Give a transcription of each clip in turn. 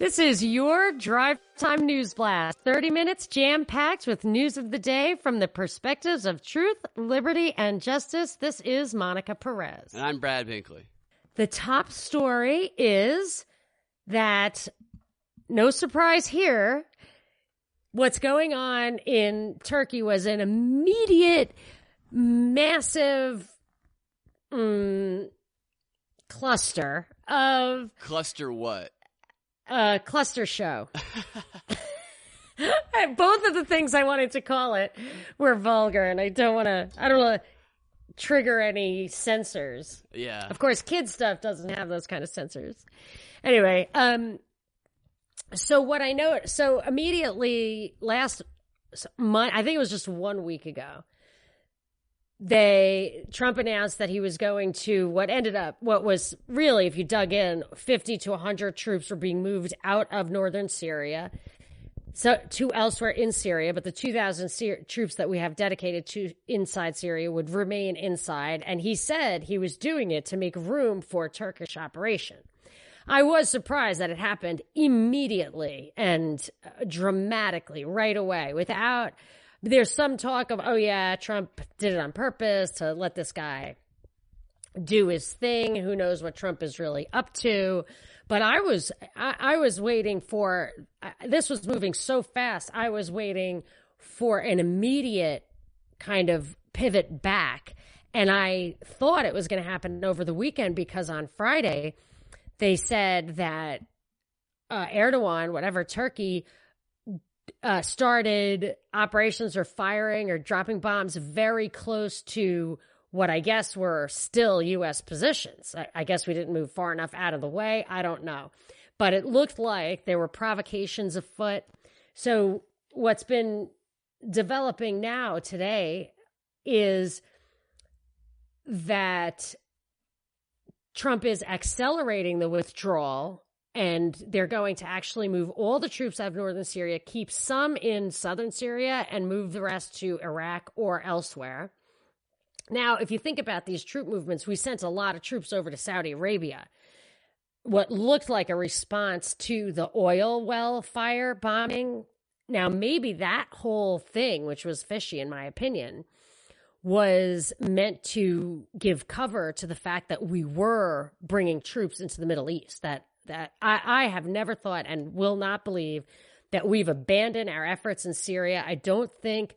This is your Drive Time News Blast. 30 minutes jam-packed with news of the day from the perspectives of truth, liberty, and justice. This is Monica Perez. And I'm Brad Binkley. The top story is that, no surprise here, what's going on in Turkey was an immediate, massive cluster of... Cluster what? Cluster show. Both of the things I wanted to call it were vulgar, and I don't want to trigger any censors. Yeah. Of course, kids stuff doesn't have those kind of censors. Anyway, so what I know, so immediately last month, I think it was just 1 week ago, Trump announced that he was going to what was really, if you dug in, 50 to 100 troops were being moved out of northern Syria, so to elsewhere in Syria, but the 2,000 troops that we have dedicated to inside Syria would remain inside. And he said he was doing it to make room for a Turkish operation. I was surprised that it happened immediately and dramatically right away without... There's some talk of, oh yeah, Trump did it on purpose to let this guy do his thing. Who knows what Trump is really up to? But I was waiting for, this was moving so fast. I was waiting for an immediate kind of pivot back. And I thought it was going to happen over the weekend because on Friday, they said that Erdogan, whatever, Turkey, started operations or firing or dropping bombs very close to what I guess were still U.S. positions. I guess we didn't move far enough out of the way. I don't know. But it looked like there were provocations afoot. So what's been developing now today is that Trump is accelerating the withdrawal, and they're going to actually move all the troops out of northern Syria, keep some in southern Syria, and move the rest to Iraq or elsewhere. Now, if you think about these troop movements, we sent a lot of troops over to Saudi Arabia. What looked like a response to the oil well fire bombing. Now, maybe that whole thing, which was fishy in my opinion, was meant to give cover to the fact that we were bringing troops into the Middle East, that I have never thought and will not believe that we've abandoned our efforts in Syria. I don't think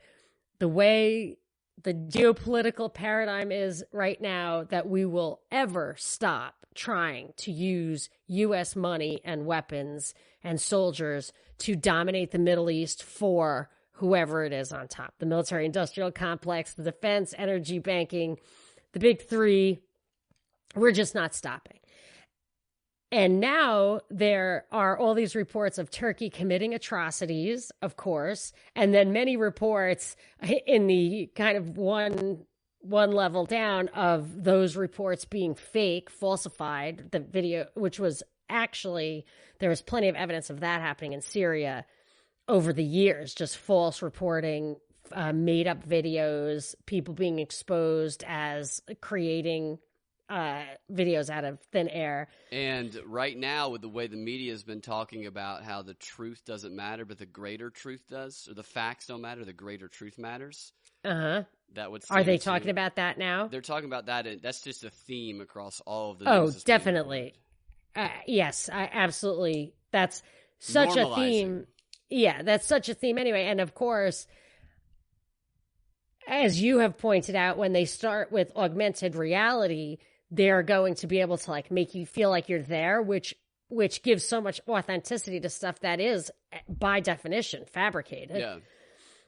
the way the geopolitical paradigm is right now that we will ever stop trying to use U.S. money and weapons and soldiers to dominate the Middle East for whoever it is on top. The military-industrial complex, the defense, energy, banking, the big three. We're just not stopping. And now there are all these reports of Turkey committing atrocities, of course, and then many reports in the kind of one level down of those reports being fake, falsified. The video, which was actually, there was plenty of evidence of that happening in Syria over the years, just false reporting, made up videos, people being exposed as creating videos out of thin air. And right now, with the way the media has been talking about how the truth doesn't matter, but the greater truth does, or the facts don't matter, the greater truth matters. Uh-huh. That would Are they talking about that now? They're talking about that, and that's just a theme across all of the news. Oh, definitely. Yes, I absolutely. That's such a theme. Yeah, that's such a theme anyway. And of course, as you have pointed out, when they start with augmented reality, they're going to be able to like make you feel like you're there, which gives so much authenticity to stuff that is by definition fabricated. Yeah.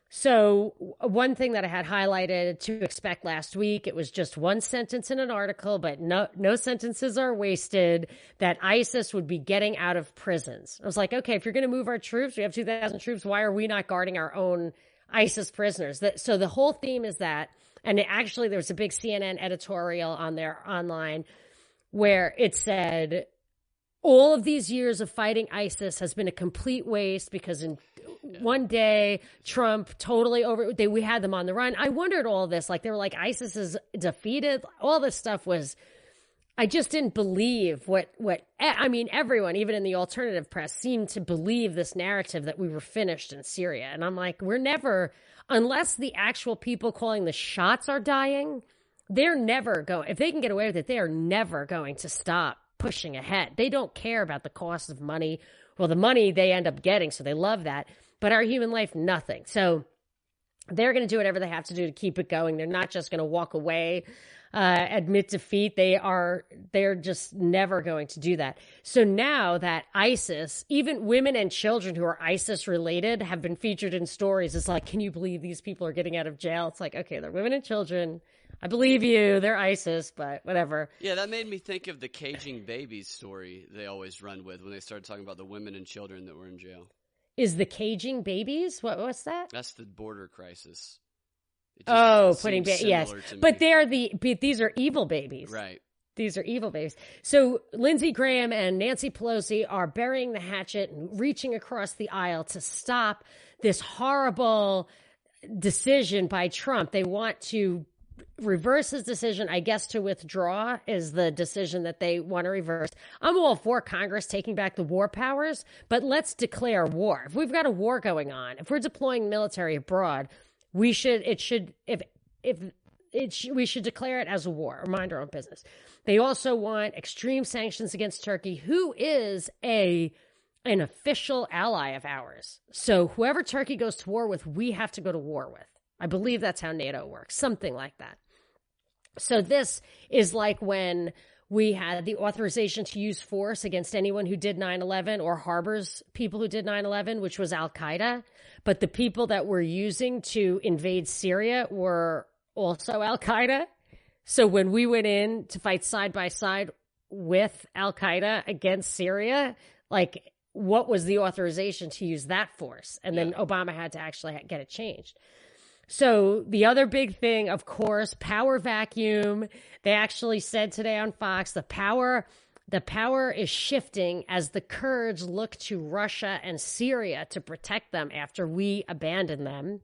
So one thing that I had highlighted to expect last week, it was just one sentence in an article, but no sentences are wasted, that ISIS would be getting out of prisons. I was like, okay, if you're going to move our troops, we have 2,000 troops, why are we not guarding our own ISIS prisoners? So the whole theme is that. And actually, there was a big CNN editorial on there online where it said, all of these years of fighting ISIS has been a complete waste because in one day, Trump totally we had them on the run. I wondered all this. Like, they were like, ISIS is defeated. All this stuff was I just didn't believe what I mean, everyone, even in the alternative press, seemed to believe this narrative that we were finished in Syria. And I'm like, we're never, unless the actual people calling the shots are dying, they're never going, if they can get away with it, they are never going to stop pushing ahead. They don't care about the cost of money. Well, the money they end up getting, so they love that. But our human life, nothing. So they're going to do whatever they have to do to keep it going. They're not just going to walk away, admit defeat. They're just never going to do that. So now that ISIS, even women and children who are ISIS related, have been featured in stories. It's like, can you believe these people are getting out of jail? It's like, okay, they're women and children. I believe you. They're ISIS, but whatever. Yeah, that made me think of the caging babies story they always run with when they started talking about the women and children that were in jail. Is the caging babies? What's that? That's the border crisis. Putting yes, but these are evil babies, right? These are evil babies. So Lindsey Graham and Nancy Pelosi are burying the hatchet and reaching across the aisle to stop this horrible decision by Trump. They want to reverse his decision. I guess to withdraw is the decision that they want to reverse. I'm all for Congress taking back the war powers, but let's declare war. If we've got a war going on, if we're deploying military abroad, we should declare it as a war or mind our own business. They also want extreme sanctions against Turkey, who is an official ally of ours. So whoever Turkey goes to war with, we have to go to war with. I believe that's how NATO works, something like that. So this is like when we had the authorization to use force against anyone who did 9/11 or harbors people who did 9/11, which was Al-Qaeda. But the people that we're using to invade Syria were also Al-Qaeda. So when we went in to fight side by side with Al-Qaeda against Syria, like, what was the authorization to use that force? And then Obama had to actually get it changed. So the other big thing, of course, power vacuum. They actually said today on Fox, the power is shifting as the Kurds look to Russia and Syria to protect them after we abandon them.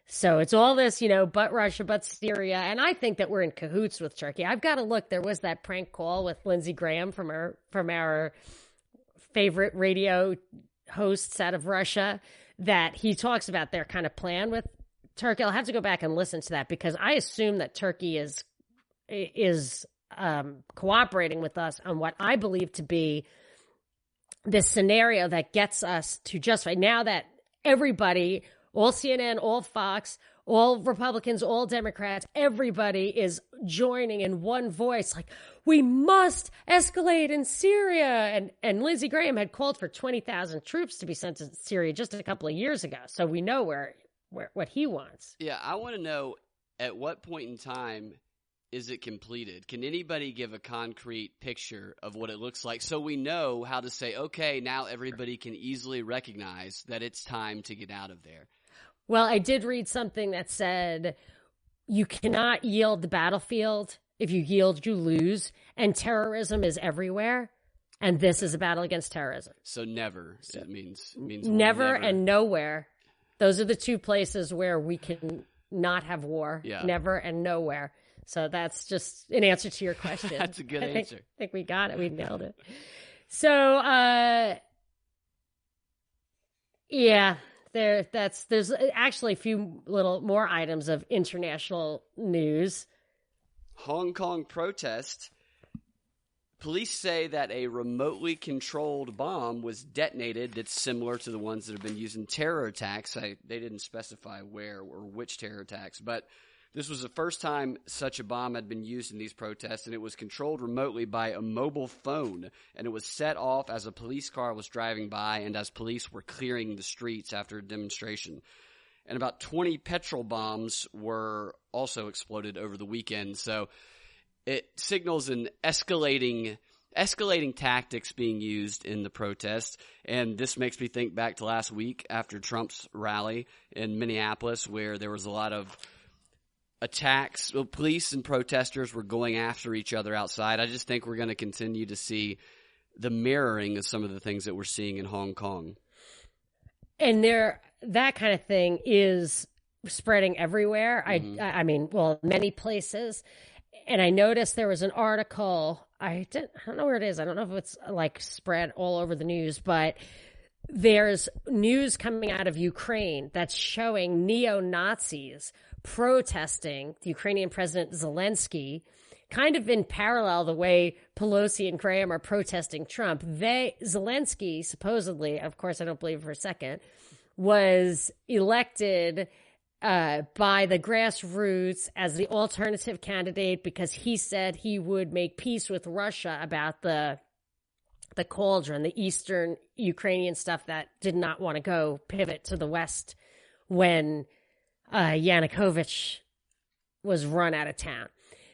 So it's all this, but Russia, but Syria. And I think that we're in cahoots with Turkey. I've got to look. There was that prank call with Lindsey Graham from our favorite radio hosts out of Russia that he talks about their kind of plan with Turkey. I'll have to go back and listen to that because I assume that Turkey is cooperating with us on what I believe to be this scenario that gets us to justify now that everybody, all CNN, all Fox, all Republicans, all Democrats, everybody is joining in one voice, like, we must escalate in Syria. And Lindsey Graham had called for 20,000 troops to be sent to Syria just a couple of years ago. So we know what he wants. Yeah, I want to know, at what point in time is it completed? Can anybody give a concrete picture of what it looks like so we know how to say, okay, now everybody can easily recognize that it's time to get out of there? Well, I did read something that said you cannot yield the battlefield. If you yield, you lose. And terrorism is everywhere. And this is a battle against terrorism. So never. It means never and nowhere. Those are the two places where we can not have war. Yeah. Never and nowhere. So that's just an answer to your question. That's a good answer. I think we got it. We nailed it. So, there's actually a few little more items of international news. Hong Kong protest. Police say that a remotely controlled bomb was detonated that's similar to the ones that have been used in terror attacks. They didn't specify where or which terror attacks, but this was the first time such a bomb had been used in these protests, and it was controlled remotely by a mobile phone, and it was set off as a police car was driving by and as police were clearing the streets after a demonstration. And about 20 petrol bombs were also exploded over the weekend, so it signals an escalating tactics being used in the protest. And this makes me think back to last week after Trump's rally in Minneapolis, where there was a lot of attacks. Well, police and protesters were going after each other outside. I just think we're going to continue to see the mirroring of some of the things that we're seeing in Hong Kong. And that kind of thing is spreading everywhere. Mm-hmm. I mean, many places. And I noticed there was an article I don't know where it is. I don't know if it's like spread all over the news, but there's news coming out of Ukraine that's showing neo-Nazis protesting the Ukrainian President Zelensky, kind of in parallel the way Pelosi and Graham are protesting Trump. Zelensky, supposedly, of course I don't believe for a second, was elected by the grassroots as the alternative candidate because he said he would make peace with Russia about the cauldron, the eastern Ukrainian stuff that did not want to go pivot to the west when Yanukovych was run out of town.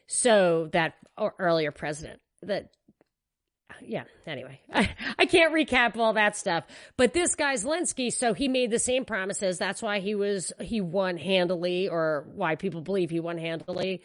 So that earlier president, anyway, I can't recap all that stuff. But this guy Zelensky, so he made the same promises. That's why he won handily, or why people believe he won handily,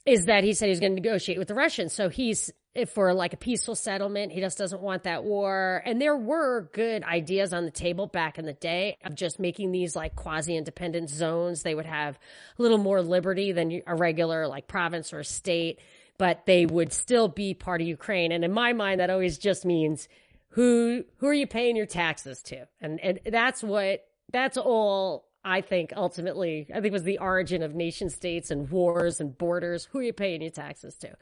is that he said he's going to negotiate with the Russians. So he's for like a peaceful settlement. He just doesn't want that war. And there were good ideas on the table back in the day of just making these like quasi-independent zones. They would have a little more liberty than a regular like province or state, but they would still be part of Ukraine. And in my mind, that always just means who are you paying your taxes to? And that's all I think ultimately, I think was the origin of nation states and wars and borders. Who are you paying your taxes to?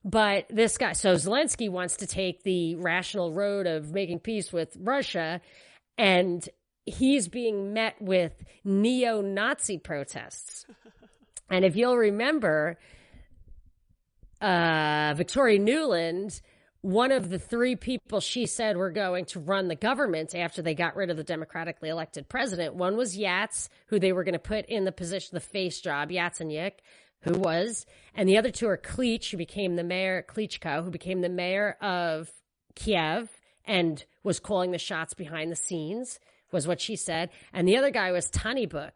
But this guy, so Zelensky wants to take the rational road of making peace with Russia, and he's being met with neo-Nazi protests. And if you'll remember, Victoria Nuland, one of the three people she said were going to run the government after they got rid of the democratically elected president. One was Yats, who they were going to put in the position, the face job, Yatsenyuk, who was, and the other two are Klitschko, who became the mayor of Kiev and was calling the shots behind the scenes, was what she said. And the other guy was Tannibuk,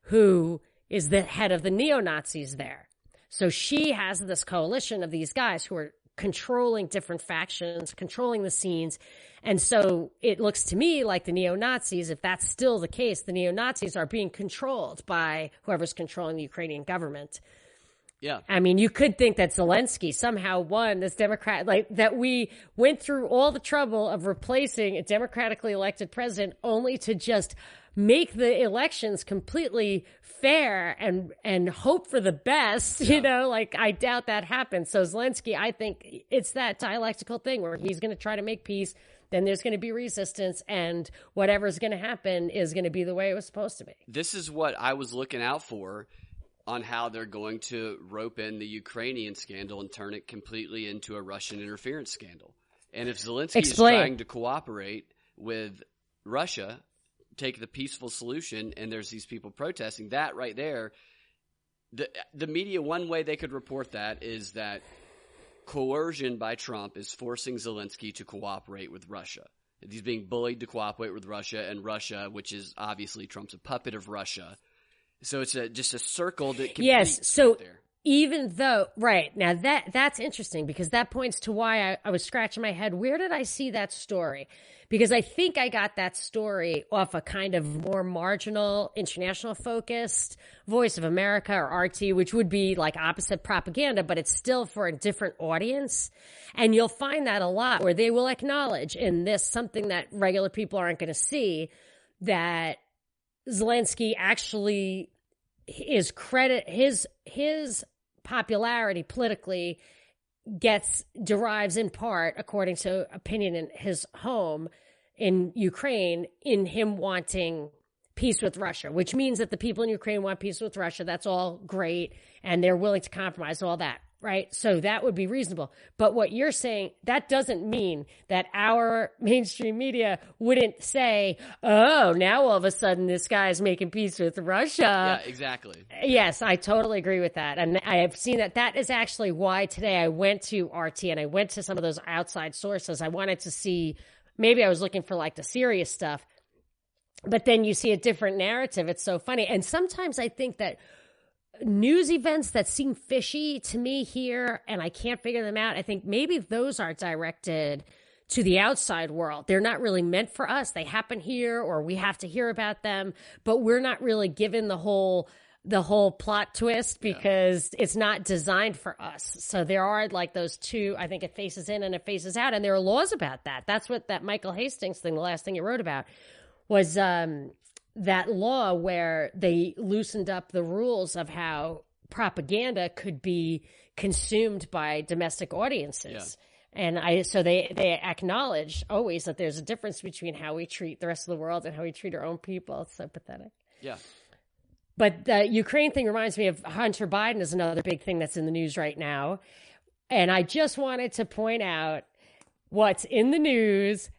who is the head of the neo-Nazis there. So she has this coalition of these guys who are controlling different factions, controlling the scenes. And so it looks to me like the neo-Nazis, if that's still the case, the neo-Nazis are being controlled by whoever's controlling the Ukrainian government. Yeah. I mean, you could think that Zelensky somehow won this Democrat, like that we went through all the trouble of replacing a democratically elected president only to just make the elections completely fair and hope for the best, you know, like I doubt that happens. So Zelensky, I think it's that dialectical thing where he's going to try to make peace. Then there's going to be resistance, and whatever's going to happen is going to be the way it was supposed to be. This is what I was looking out for on how they're going to rope in the Ukrainian scandal and turn it completely into a Russian interference scandal. And if Zelensky is trying to cooperate with Russia, take the peaceful solution, and there's these people protesting, that right there, the media, one way they could report that is that coercion by Trump is forcing Zelensky to cooperate with Russia. He's being bullied to cooperate with Russia, and Russia, which is obviously Trump's a puppet of Russia. So it's just a circle that completes. Yes, so right there. Even though, right, now that's interesting because that points to why I was scratching my head. Where did I see that story? Because I think I got that story off a kind of more marginal, international focused Voice of America or RT, which would be like opposite propaganda, but it's still for a different audience. And you'll find that a lot where they will acknowledge in this something that regular people aren't going to see, that Zelensky actually his popularity politically derives in part, according to opinion in his home in Ukraine, in him wanting peace with Russia, which means that the people in Ukraine want peace with Russia. That's all great. And they're willing to compromise all that. Right. So that would be reasonable. But what you're saying, that doesn't mean that our mainstream media wouldn't say, oh, now all of a sudden this guy is making peace with Russia. Yeah, exactly. Yes, I totally agree with that. And I have seen that. That is actually why today I went to RT and I went to some of those outside sources. I wanted to see, maybe I was looking for like the serious stuff, but then you see a different narrative. It's so funny. And sometimes I think that news events that seem fishy to me here, and I can't figure them out, I think maybe those are directed to the outside world. They're not really meant for us. They happen here, or we have to hear about them, but we're not really given the whole the whole plot twist because it's not designed for us. So there are like those two, I think it faces in and it faces out. And there are laws about that. That's what that Michael Hastings thing, the last thing he wrote about was that law where they loosened up the rules of how propaganda could be consumed by domestic audiences. Yeah. And so they acknowledge always that there's a difference between how we treat the rest of the world and how we treat our own people. It's so pathetic. Yeah. But the Ukraine thing reminds me of Hunter Biden is another big thing that's in the news right now. And I just wanted to point out what's in the news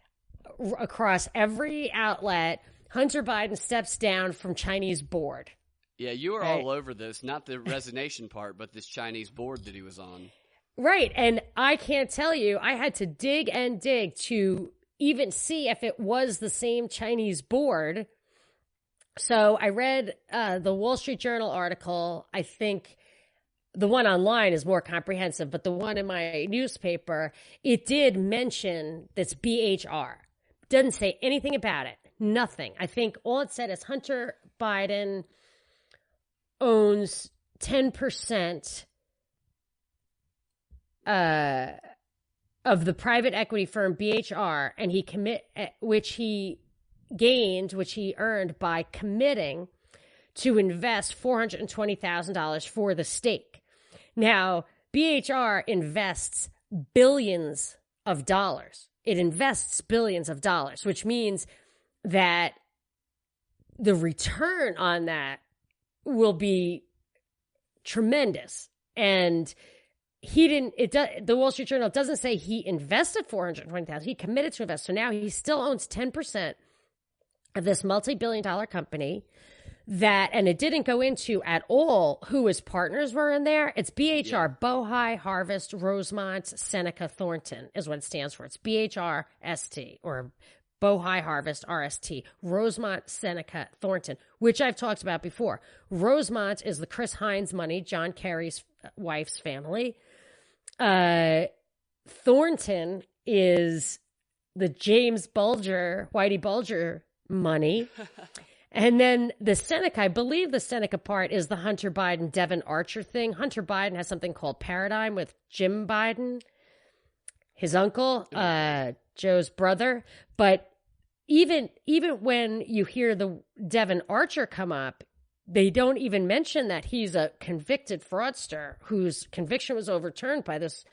across every outlet. Hunter Biden steps down from Chinese board. Yeah, you were all over this, not the resignation part, but this Chinese board that he was on. Right. And I can't tell you, I had to dig and dig to even see if it was the same Chinese board. So I read the Wall Street Journal article. I think the one online is more comprehensive, but the one in my newspaper, it did mention this BHR. Doesn't say anything about it. Nothing. I think all it said is Hunter Biden owns 10% of the private equity firm BHR, and which he earned by committing to invest $420,000 for the stake. Now, BHR invests billions of dollars. It invests billions of dollars, which means that the return on that will be tremendous. And the Wall Street Journal doesn't say he invested $420,000. He committed to invest. So now he still owns 10% of this multi-billion-dollar company and it didn't go into at all who his partners were in there. It's BHR, Bohai, Harvest, Rosemont, Seneca, Thornton is what it stands for. It's BHR-ST or Bohai, Harvest, RST, Rosemont, Seneca, Thornton, which I've talked about before. Rosemont is the Chris Hines money, John Kerry's wife's family. Thornton is the James Bulger, Whitey Bulger money. And then the Seneca, I believe the Seneca part is the Hunter Biden, Devin Archer thing. Hunter Biden has something called Paradigm with Jim Biden, his uncle, Joe's brother. But even when you hear the Devin Archer come up, they don't even mention that he's a convicted fraudster whose conviction was overturned by this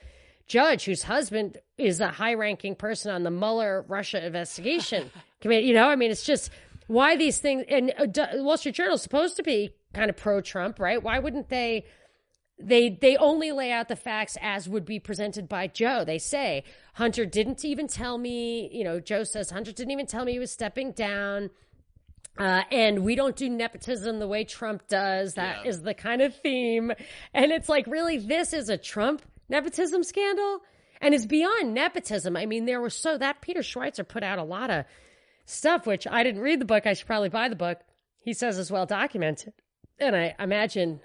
judge whose husband is a high-ranking person on the Mueller Russia investigation committee. It's just why these things, and Wall Street Journal is supposed to be kind of pro-Trump, right? Why wouldn't they only lay out the facts as would be presented by Joe. They say, Hunter didn't even tell me, Joe says, Hunter didn't even tell me he was stepping down. And we don't do nepotism the way Trump does. That is the kind of theme. And it's like, really, this is a Trump nepotism scandal? And it's beyond nepotism. I mean, that Peter Schweitzer put out a lot of stuff, which I didn't read the book. I should probably buy the book. He says is well documented. And I imagine,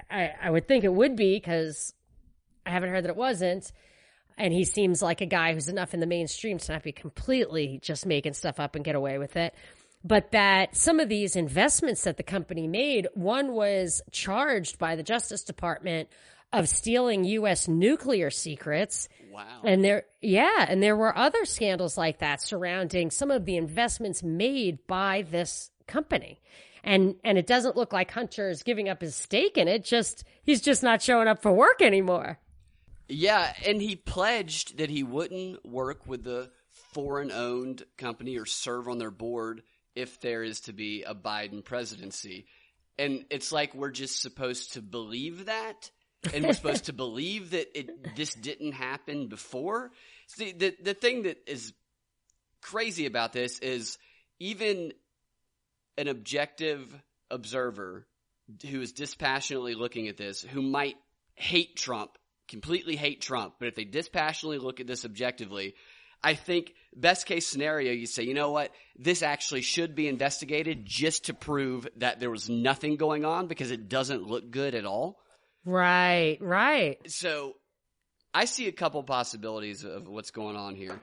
I would think it would be because I haven't heard that it wasn't. And he seems like a guy who's enough in the mainstream to not be completely just making stuff up and get away with it. But that some of these investments that the company made, one was charged by the Justice Department of stealing U.S. nuclear secrets. Wow. And there were other scandals like that surrounding some of the investments made by this company. And it doesn't look like Hunter is giving up his stake in it. He's just not showing up for work anymore. Yeah, and he pledged that he wouldn't work with the foreign-owned company or serve on their board if there is to be a Biden presidency. And it's like we're just supposed to believe that, and we're supposed to believe that this didn't happen before. See, the thing that is crazy about this is even an objective observer who is dispassionately looking at this, who might hate Trump, completely hate Trump, but if they dispassionately look at this objectively, I think best case scenario, you say, you know what, this actually should be investigated just to prove that there was nothing going on because it doesn't look good at all. Right. So I see a couple possibilities of what's going on here.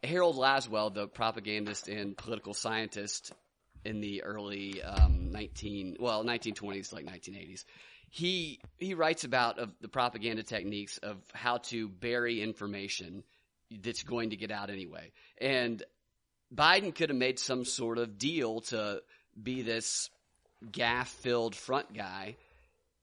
Harold Laswell, the propagandist and political scientist, in the early 1920s, like 1980s. He writes about the propaganda techniques of how to bury information that's going to get out anyway. And Biden could have made some sort of deal to be this gaffe-filled front guy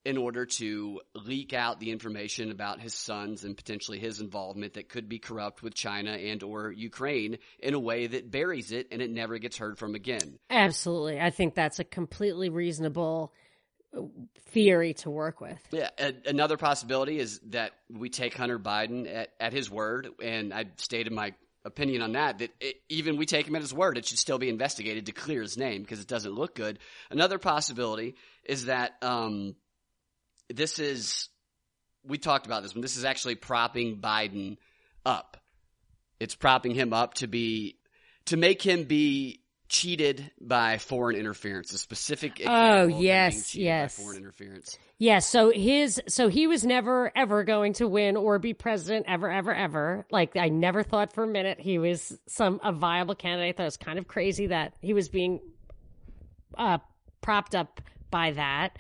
in order to leak out the information about his sons and potentially his involvement that could be corrupt with China and or Ukraine in a way that buries it and it never gets heard from again. Absolutely. I think that's a completely reasonable theory to work with. Yeah. Another possibility is that we take Hunter Biden at his word, and I stated my opinion on that even we take him at his word, it should still be investigated to clear his name because it doesn't look good. Another possibility is that we talked about this one. This is actually propping Biden up. It's propping him up to make him be cheated by foreign interference. A specific example of yes, being cheated yes. by foreign interference. Yes, so he was never ever going to win or be president ever. Like, I never thought for a minute he was a viable candidate. I thought it was kind of crazy that he was being propped up by that.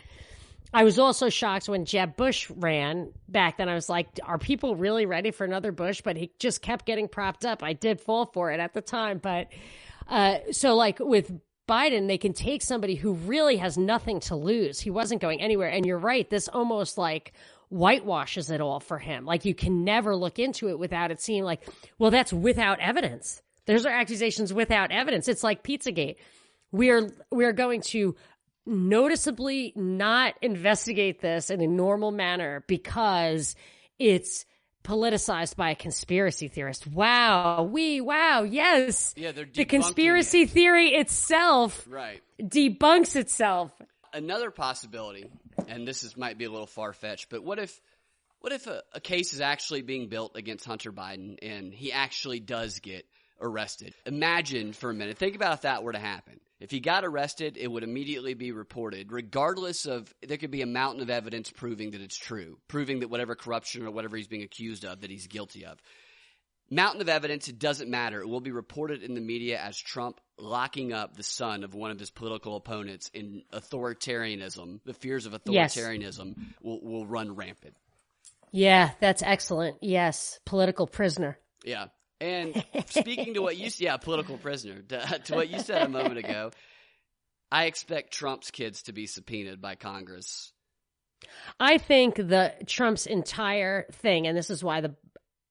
I was also shocked when Jeb Bush ran back then. I was like, are people really ready for another Bush? But he just kept getting propped up. I did fall for it at the time. But so like with Biden, they can take somebody who really has nothing to lose. He wasn't going anywhere. And you're right. This almost like whitewashes it all for him. Like, you can never look into it without it seeming like, well, that's without evidence. Those are accusations without evidence. It's like Pizzagate. We're going to noticeably not investigate this in a normal manner because it's politicized by a conspiracy theorist. Wow, yes. Yeah, they're debunking the conspiracy theory itself debunks itself. Another possibility, and this might be a little far-fetched, but what if a case is actually being built against Hunter Biden and he actually does get arrested? Imagine for a minute. Think about if that were to happen. If he got arrested, it would immediately be reported, regardless of – there could be a mountain of evidence proving that it's true, proving that whatever corruption or whatever he's being accused of that he's guilty of. Mountain of evidence, it doesn't matter. It will be reported in the media as Trump locking up the son of one of his political opponents in authoritarianism. The fears of authoritarianism will run rampant. Yeah, that's excellent. Yes, political prisoner. Yeah. And speaking to what you – political prisoner. To what you said a moment ago, I expect Trump's kids to be subpoenaed by Congress. I think Trump's entire thing, and this is why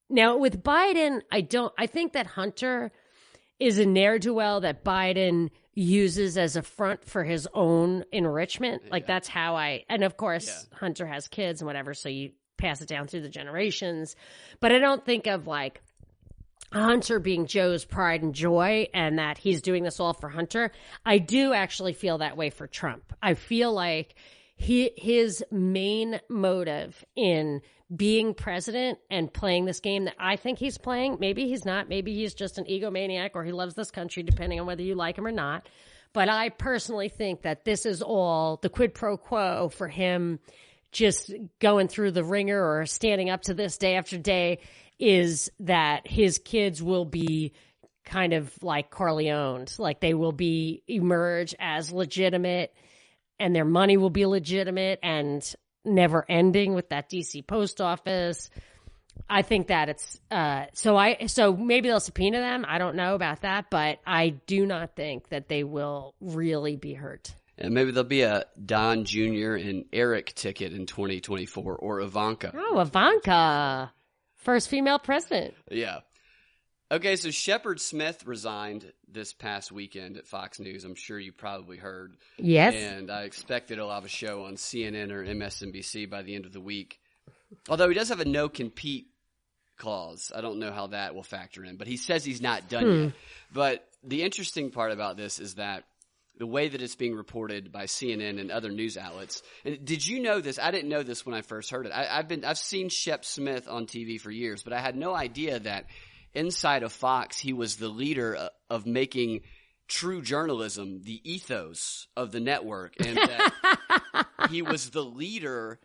now with Biden, I think that Hunter is a ne'er-do-well that Biden uses as a front for his own enrichment. Like, that's how and of course, Hunter has kids and whatever, so you pass it down through the generations. But I don't think of like Hunter being Joe's pride and joy and that he's doing this all for Hunter. I do actually feel that way for Trump. I feel like his main motive in being president and playing this game that I think he's playing, maybe he's not, maybe he's just an egomaniac or he loves this country, depending on whether you like him or not. But I personally think that this is all the quid pro quo for him just going through the ringer or standing up to this day after day, is that his kids will be kind of like Corleone's, like they will emerge as legitimate and their money will be legitimate and never ending with that DC post office. I think that it's, so maybe they'll subpoena them. I don't know about that, but I do not think that they will really be hurt. And maybe there'll be a Don Jr. and Eric ticket in 2024 or Ivanka. Oh, Ivanka. First female president. Yeah. Okay, so Shepard Smith resigned this past weekend at Fox News. I'm sure you probably heard. Yes. And I expect that he'll have a show on CNN or MSNBC by the end of the week. Although he does have a no-compete clause. I don't know how that will factor in. But he says he's not done yet. But the interesting part about this is that the way that it's being reported by CNN and other news outlets. And did you know this? I didn't know this when I first heard it. I've seen Shep Smith on TV for years, but I had no idea that inside of Fox he was the leader of making true journalism the ethos of the network, and that he was the leader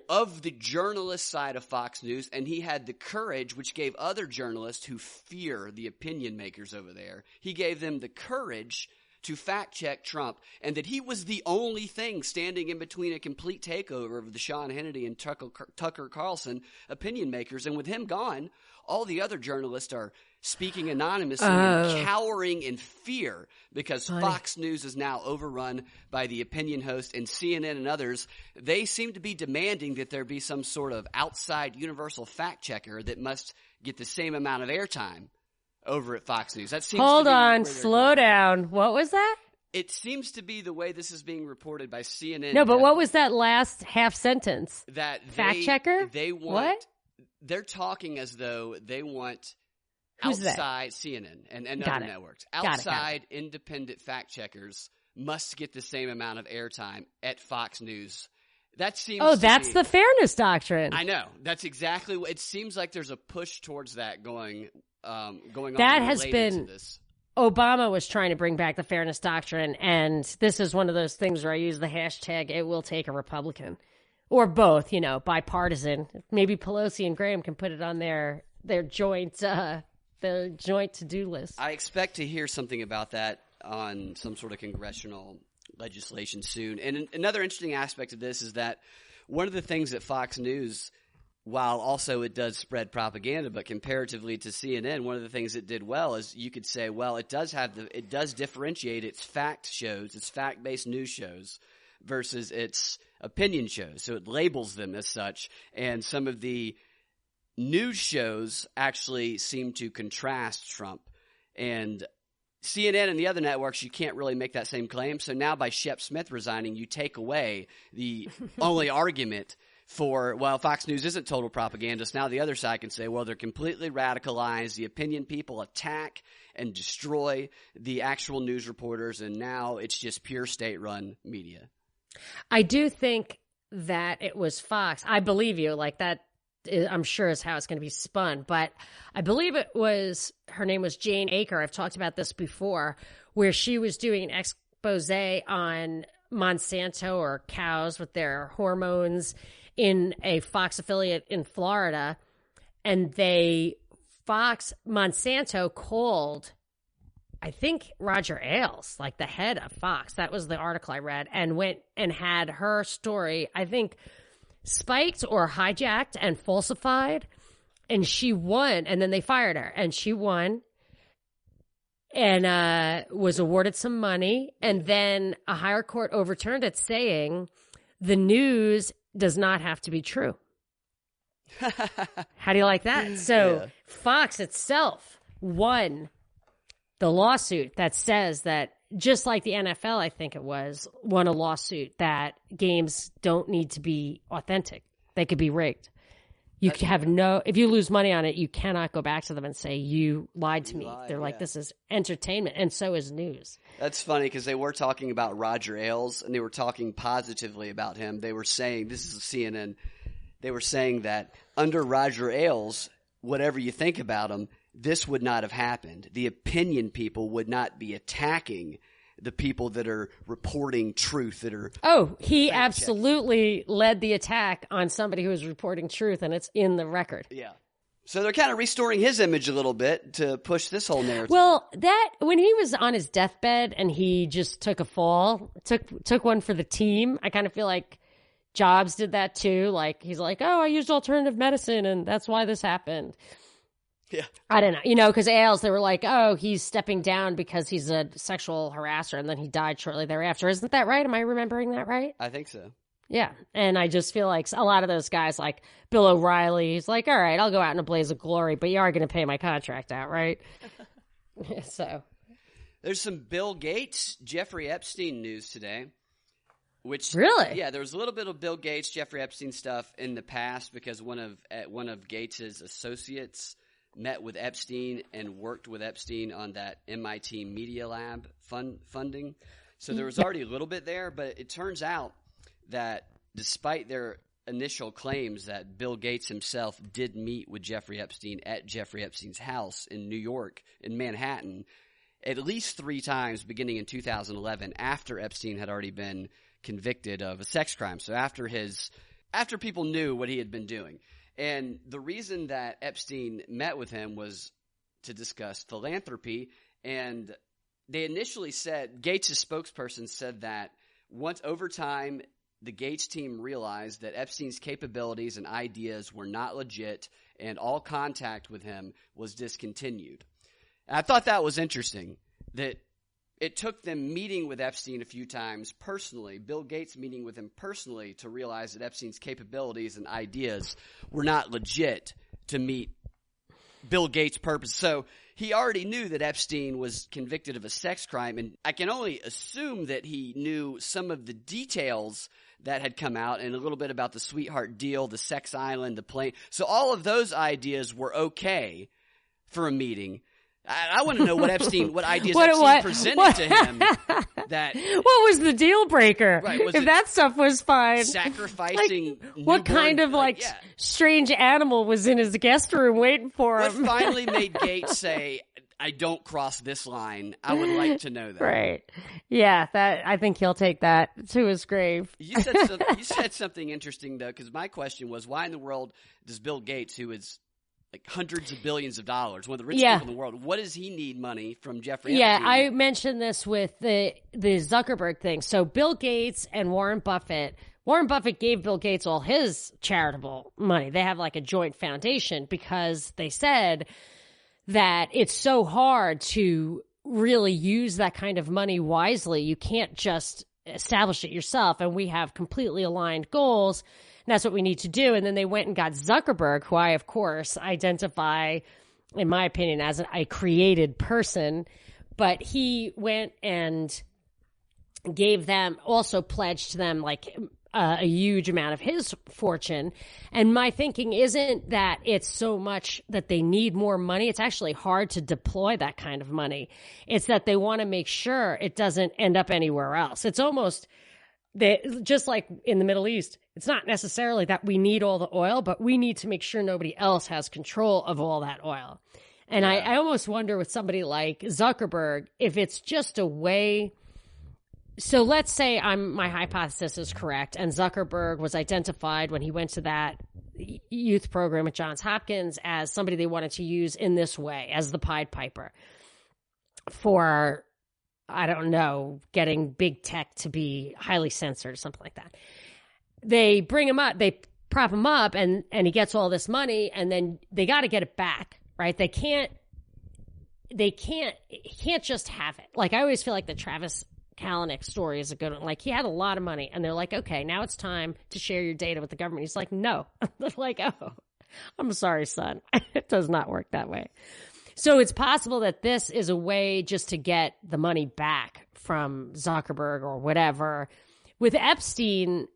of the journalist side of Fox News, and he had the courage, which gave other journalists who fear the opinion makers over there, he gave them the courage to fact-check Trump, and that he was the only thing standing in between a complete takeover of the Sean Hannity and Tucker Carlson opinion makers. And with him gone, all the other journalists are speaking anonymously and cowering in fear because Fox News is now overrun by the opinion host, and CNN and others, they seem to be demanding that there be some sort of outside universal fact checker that must get the same amount of airtime over at Fox News. That seems Hold to be on, slow down. What was that? It seems to be the way this is being reported by CNN. No, but what was that last half sentence? That fact checker? They want what? They're talking as though they want Who's outside that? CNN and other networks. Outside independent fact checkers must get the same amount of airtime at Fox News. That seems that's the fairness doctrine. I know. That's exactly what it seems like. There's a push towards that going on. That has been to this. Obama was trying to bring back the fairness doctrine, and this is one of those things where I use the hashtag "it will take a Republican." Or both, bipartisan. Maybe Pelosi and Graham can put it on their joint to-do list. I expect to hear something about that on some sort of congressional legislation soon. And another interesting aspect of this is that one of the things that Fox News, while also it does spread propaganda, but comparatively to CNN, one of the things it did well is you could say, well, it does differentiate its fact shows, its fact-based news shows versus its opinion shows. So it labels them as such. And some of the news shows actually seem to contrast Trump. And CNN and the other networks, you can't really make that same claim. So now by Shep Smith resigning, you take away the only argument for, well, Fox News isn't total propagandist. Now the other side can say, well, they're completely radicalized. The opinion people attack and destroy the actual news reporters. And now it's just pure state-run media. I do think that it was Fox. I believe you. Like that, I'm sure is how it's going to be spun. But I believe her name was Jane Aker. I've talked about this before, where she was doing an expose on Monsanto or cows with their hormones in a Fox affiliate in Florida. And Monsanto called, I think, Roger Ailes, like the head of Fox. That was the article I read, and went and had her story, I think, spiked or hijacked and falsified. And she won, and then they fired her, and she won and was awarded some money. And then a higher court overturned it, saying the news does not have to be true. How do you like that? So Fox itself won the lawsuit that says that, just like the NFL, I think it was, won a lawsuit that games don't need to be authentic. They could be rigged. You could have if you lose money on it, you cannot go back to them and say, you lied to me. They're like, this is entertainment. And so is news. That's funny because they were talking about Roger Ailes and they were talking positively about him. They were saying, this is CNN, they were saying that under Roger Ailes, whatever you think about him, this would not have happened. The opinion people would not be attacking the people that are reporting truth, that are... Oh, he absolutely led the attack on somebody who was reporting truth, and it's in the record. Yeah. So they're kind of restoring his image a little bit to push this whole narrative. Well, when he was on his deathbed and he just took a fall, took one for the team, I kind of feel like Jobs did that too. Like, he's like, oh, I used alternative medicine, and that's why this happened. Yeah. I don't know. Because Ailes, they were like, oh, he's stepping down because he's a sexual harasser, and then he died shortly thereafter. Isn't that right? Am I remembering that right? I think so. Yeah. And I just feel like a lot of those guys, like Bill O'Reilly, he's like, all right, I'll go out in a blaze of glory, but you are going to pay my contract out, right? So. There's some Bill Gates, Jeffrey Epstein news today. Really? Yeah, there was a little bit of Bill Gates, Jeffrey Epstein stuff in the past because one of Gates's associates met with Epstein and worked with Epstein on that MIT Media Lab funding. So there was already a little bit there, but it turns out that despite their initial claims that Bill Gates himself did meet with Jeffrey Epstein at Jeffrey Epstein's house in New York, in Manhattan, at least 3 times beginning in 2011 after Epstein had already been convicted of a sex crime. So after people knew what he had been doing. And the reason that Epstein met with him was to discuss philanthropy. And they initially said, Gates' spokesperson said that once over time, the Gates team realized that Epstein's capabilities and ideas were not legit and all contact with him was discontinued. And I thought that was interesting, that it took them meeting with Epstein a few times personally, Bill Gates meeting with him personally, to realize that Epstein's capabilities and ideas were not legit to meet Bill Gates' purpose. So he already knew that Epstein was convicted of a sex crime, and I can only assume that he knew some of the details that had come out and a little bit about the sweetheart deal, the sex island, the plane. So all of those ideas were okay for a meeting. I want to know what ideas Epstein presented to him. That what was the deal breaker? Right, if that stuff was fine, sacrificing. What kind of strange animal was in his guest room waiting for him? What finally made Gates say, "I don't cross this line"? I would like to know that. Right? Yeah, I think he'll take that to his grave. You said something interesting though, because my question was, why in the world does Bill Gates, who is like hundreds of billions of dollars, one of the richest people in the world, what does he need money from Jeffrey Epstein? Yeah, I mentioned this with the Zuckerberg thing. So Bill Gates and Warren Buffett gave Bill Gates all his charitable money. They have like a joint foundation because they said that it's so hard to really use that kind of money wisely. You can't just establish it yourself, and we have completely aligned goals. And that's what we need to do. And then they went and got Zuckerberg, who I, of course, identify, in my opinion, as a created person. But he went and gave them, also pledged to them like a huge amount of his fortune. And my thinking isn't that it's so much that they need more money. It's actually hard to deploy that kind of money. It's that they want to make sure it doesn't end up anywhere else. It's almost just like in the Middle East, it's not necessarily that we need all the oil, but we need to make sure nobody else has control of all that oil. And I almost wonder with somebody like Zuckerberg, if it's just a way. So let's say my hypothesis is correct, and Zuckerberg was identified when he went to that youth program at Johns Hopkins as somebody they wanted to use in this way, as the Pied Piper for, I don't know, getting big tech to be highly censored or something like that. They bring him up, they prop him up, and he gets all this money, and then they got to get it back, right? He can't just have it. Like, I always feel like the Travis Kalanick story is a good one. Like, he had a lot of money, and they're like, okay, now it's time to share your data with the government. He's like, no. They're like, oh, I'm sorry, son. It does not work that way. So it's possible that this is a way just to get the money back from Zuckerberg or whatever. With Epstein,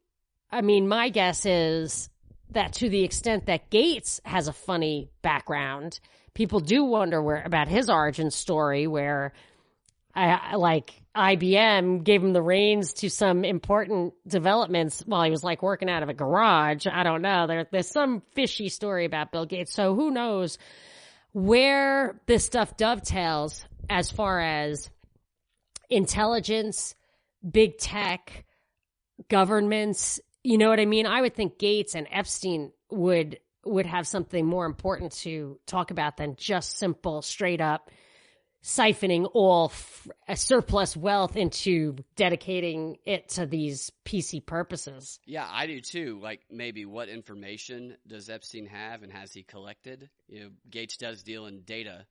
I mean, my guess is that to the extent that Gates has a funny background, people do wonder about his origin story, where like IBM gave him the reins to some important developments while he was like working out of a garage. I don't know. There's some fishy story about Bill Gates. So who knows where this stuff dovetails as far as intelligence, big tech, governments. You know what I mean? I would think Gates and Epstein would have something more important to talk about than just simple, straight up siphoning all surplus wealth into dedicating it to these PC purposes. Yeah, I do too. Like, maybe what information does Epstein have and has he collected? You know, Gates does deal in data.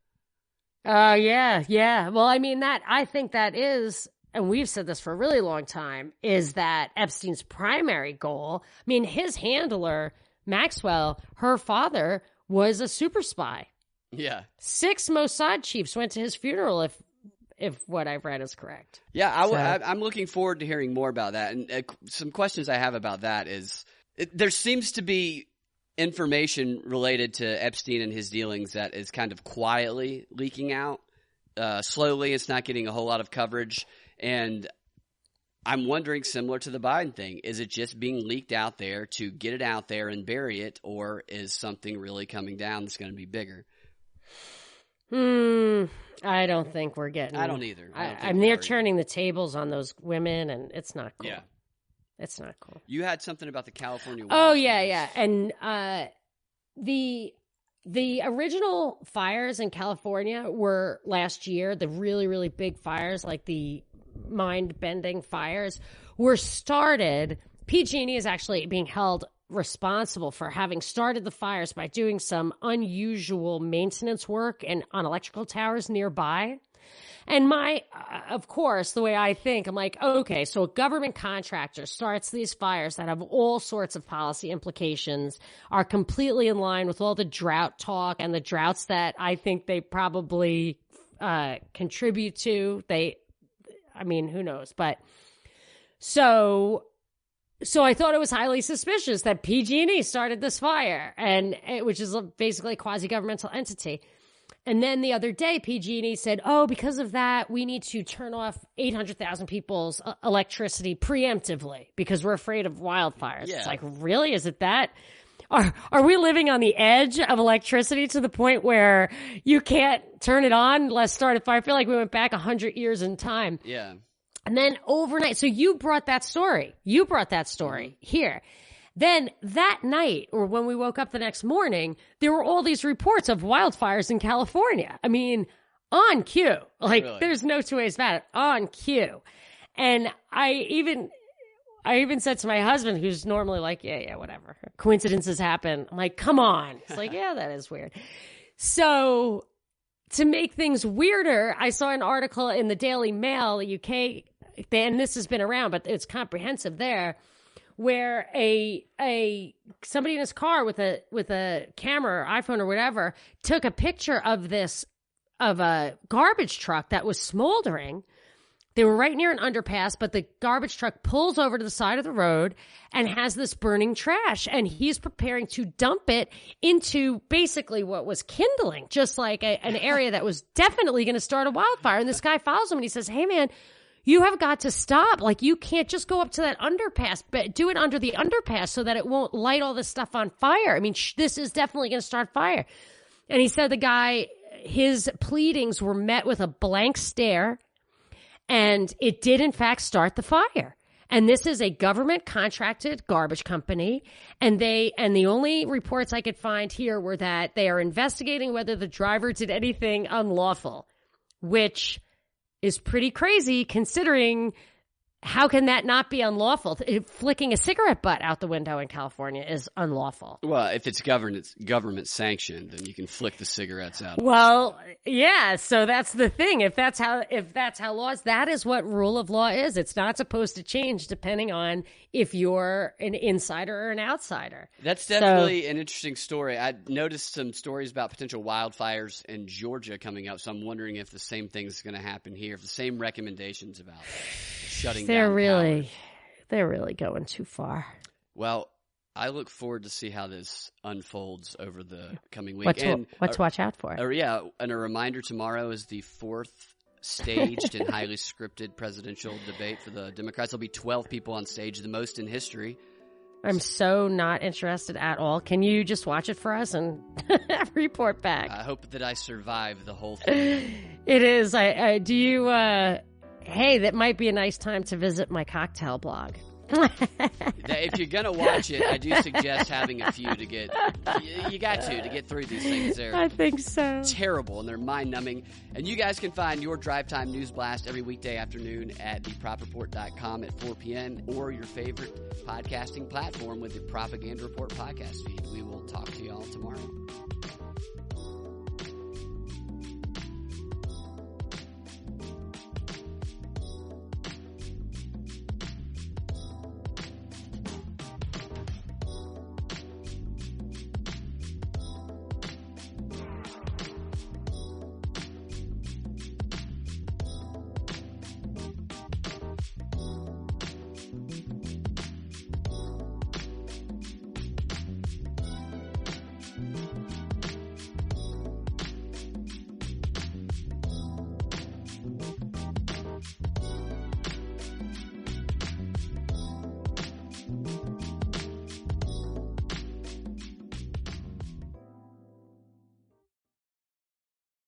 Yeah. Well, I mean, I think that is, and we've said this for a really long time, is that Epstein's primary goal. I mean, his handler, Maxwell, her father was a super spy. Yeah. 6 Mossad chiefs went to his funeral, if what I've read is correct. Yeah, I'm looking forward to hearing more about that. And some questions I have about that is, there seems to be information related to Epstein and his dealings that is kind of quietly leaking out. Slowly, it's not getting a whole lot of coverage. And I'm wondering, similar to the Biden thing, is it just being leaked out there to get it out there and bury it, or is something really coming down that's going to be bigger? I don't think we're getting. I don't either. They're turning the tables on those women, and it's not cool. Yeah, it's not cool. You had something about the California. Oh yeah, and the original fires in California were last year. The really, really big fires, like the mind-bending fires, were started. PG&E is actually being held responsible for having started the fires by doing some unusual maintenance work on electrical towers nearby. And of course, the way I think, I'm like, okay, so a government contractor starts these fires that have all sorts of policy implications, are completely in line with all the drought talk and the droughts that I think they probably contribute to. Who knows? But so I thought it was highly suspicious that PG&E started this fire, which is basically a quasi-governmental entity. And then the other day, PG&E said, because of that, we need to turn off 800,000 people's electricity preemptively because we're afraid of wildfires. Yeah. It's like, really? Is it that? Are we living on the edge of electricity to the point where you can't turn it on? Let's start a fire. I feel like we went back 100 years in time. Yeah. And then overnight, so you brought that story here. Then that night, or when we woke up the next morning, there were all these reports of wildfires in California. I mean, on cue. Like, really? There's no two ways about it. On cue. And I even said to my husband, who's normally like, yeah, whatever. Coincidences happen. I'm like, come on. It's like, yeah, that is weird. So to make things weirder, I saw an article in the Daily Mail, the UK, and this has been around, but it's comprehensive there, where somebody in his car with a camera or iPhone or whatever took a picture of a garbage truck that was smoldering. They were right near an underpass, but the garbage truck pulls over to the side of the road and has this burning trash, and he's preparing to dump it into basically what was kindling, just like an area that was definitely going to start a wildfire. And this guy follows him and he says, "Hey man, you have got to stop. Like, you can't just go up to that underpass, but do it under the underpass so that it won't light all this stuff on fire. I mean, this is definitely going to start fire." And he said the guy, his pleadings were met with a blank stare, and it did in fact start the fire. And this is a government contracted garbage company. And the only reports I could find here were that they are investigating whether the driver did anything unlawful, which is pretty crazy considering how can that not be unlawful? Flicking a cigarette butt out the window in California is unlawful. Well, if it's government sanctioned, then you can flick the cigarettes out. Well, yeah. So that's the thing. If that's how laws, that is what rule of law is. It's not supposed to change depending on if you're an insider or an outsider. That's definitely an interesting story. I noticed some stories about potential wildfires in Georgia coming up. So I'm wondering if the same thing's going to happen here, if the same recommendations about shutting down power. They're really going too far. Well, I look forward to see how this unfolds over the coming week. What to watch out for. And a reminder, tomorrow is the fourth staged and highly scripted presidential debate for the Democrats. There'll be 12 people on stage, the most in history. I'm so not interested at all. Can you just watch it for us and report back? I hope that I survive the whole thing. It is. Hey, that might be a nice time to visit my cocktail blog. If you're going to watch it, I do suggest having a few to get through these things. I think so. Terrible, and they're mind-numbing. And you guys can find your Drivetime News Blast every weekday afternoon at thepropreport.com at 4 p.m. or your favorite podcasting platform with the Propaganda Report podcast feed. We will talk to you all tomorrow.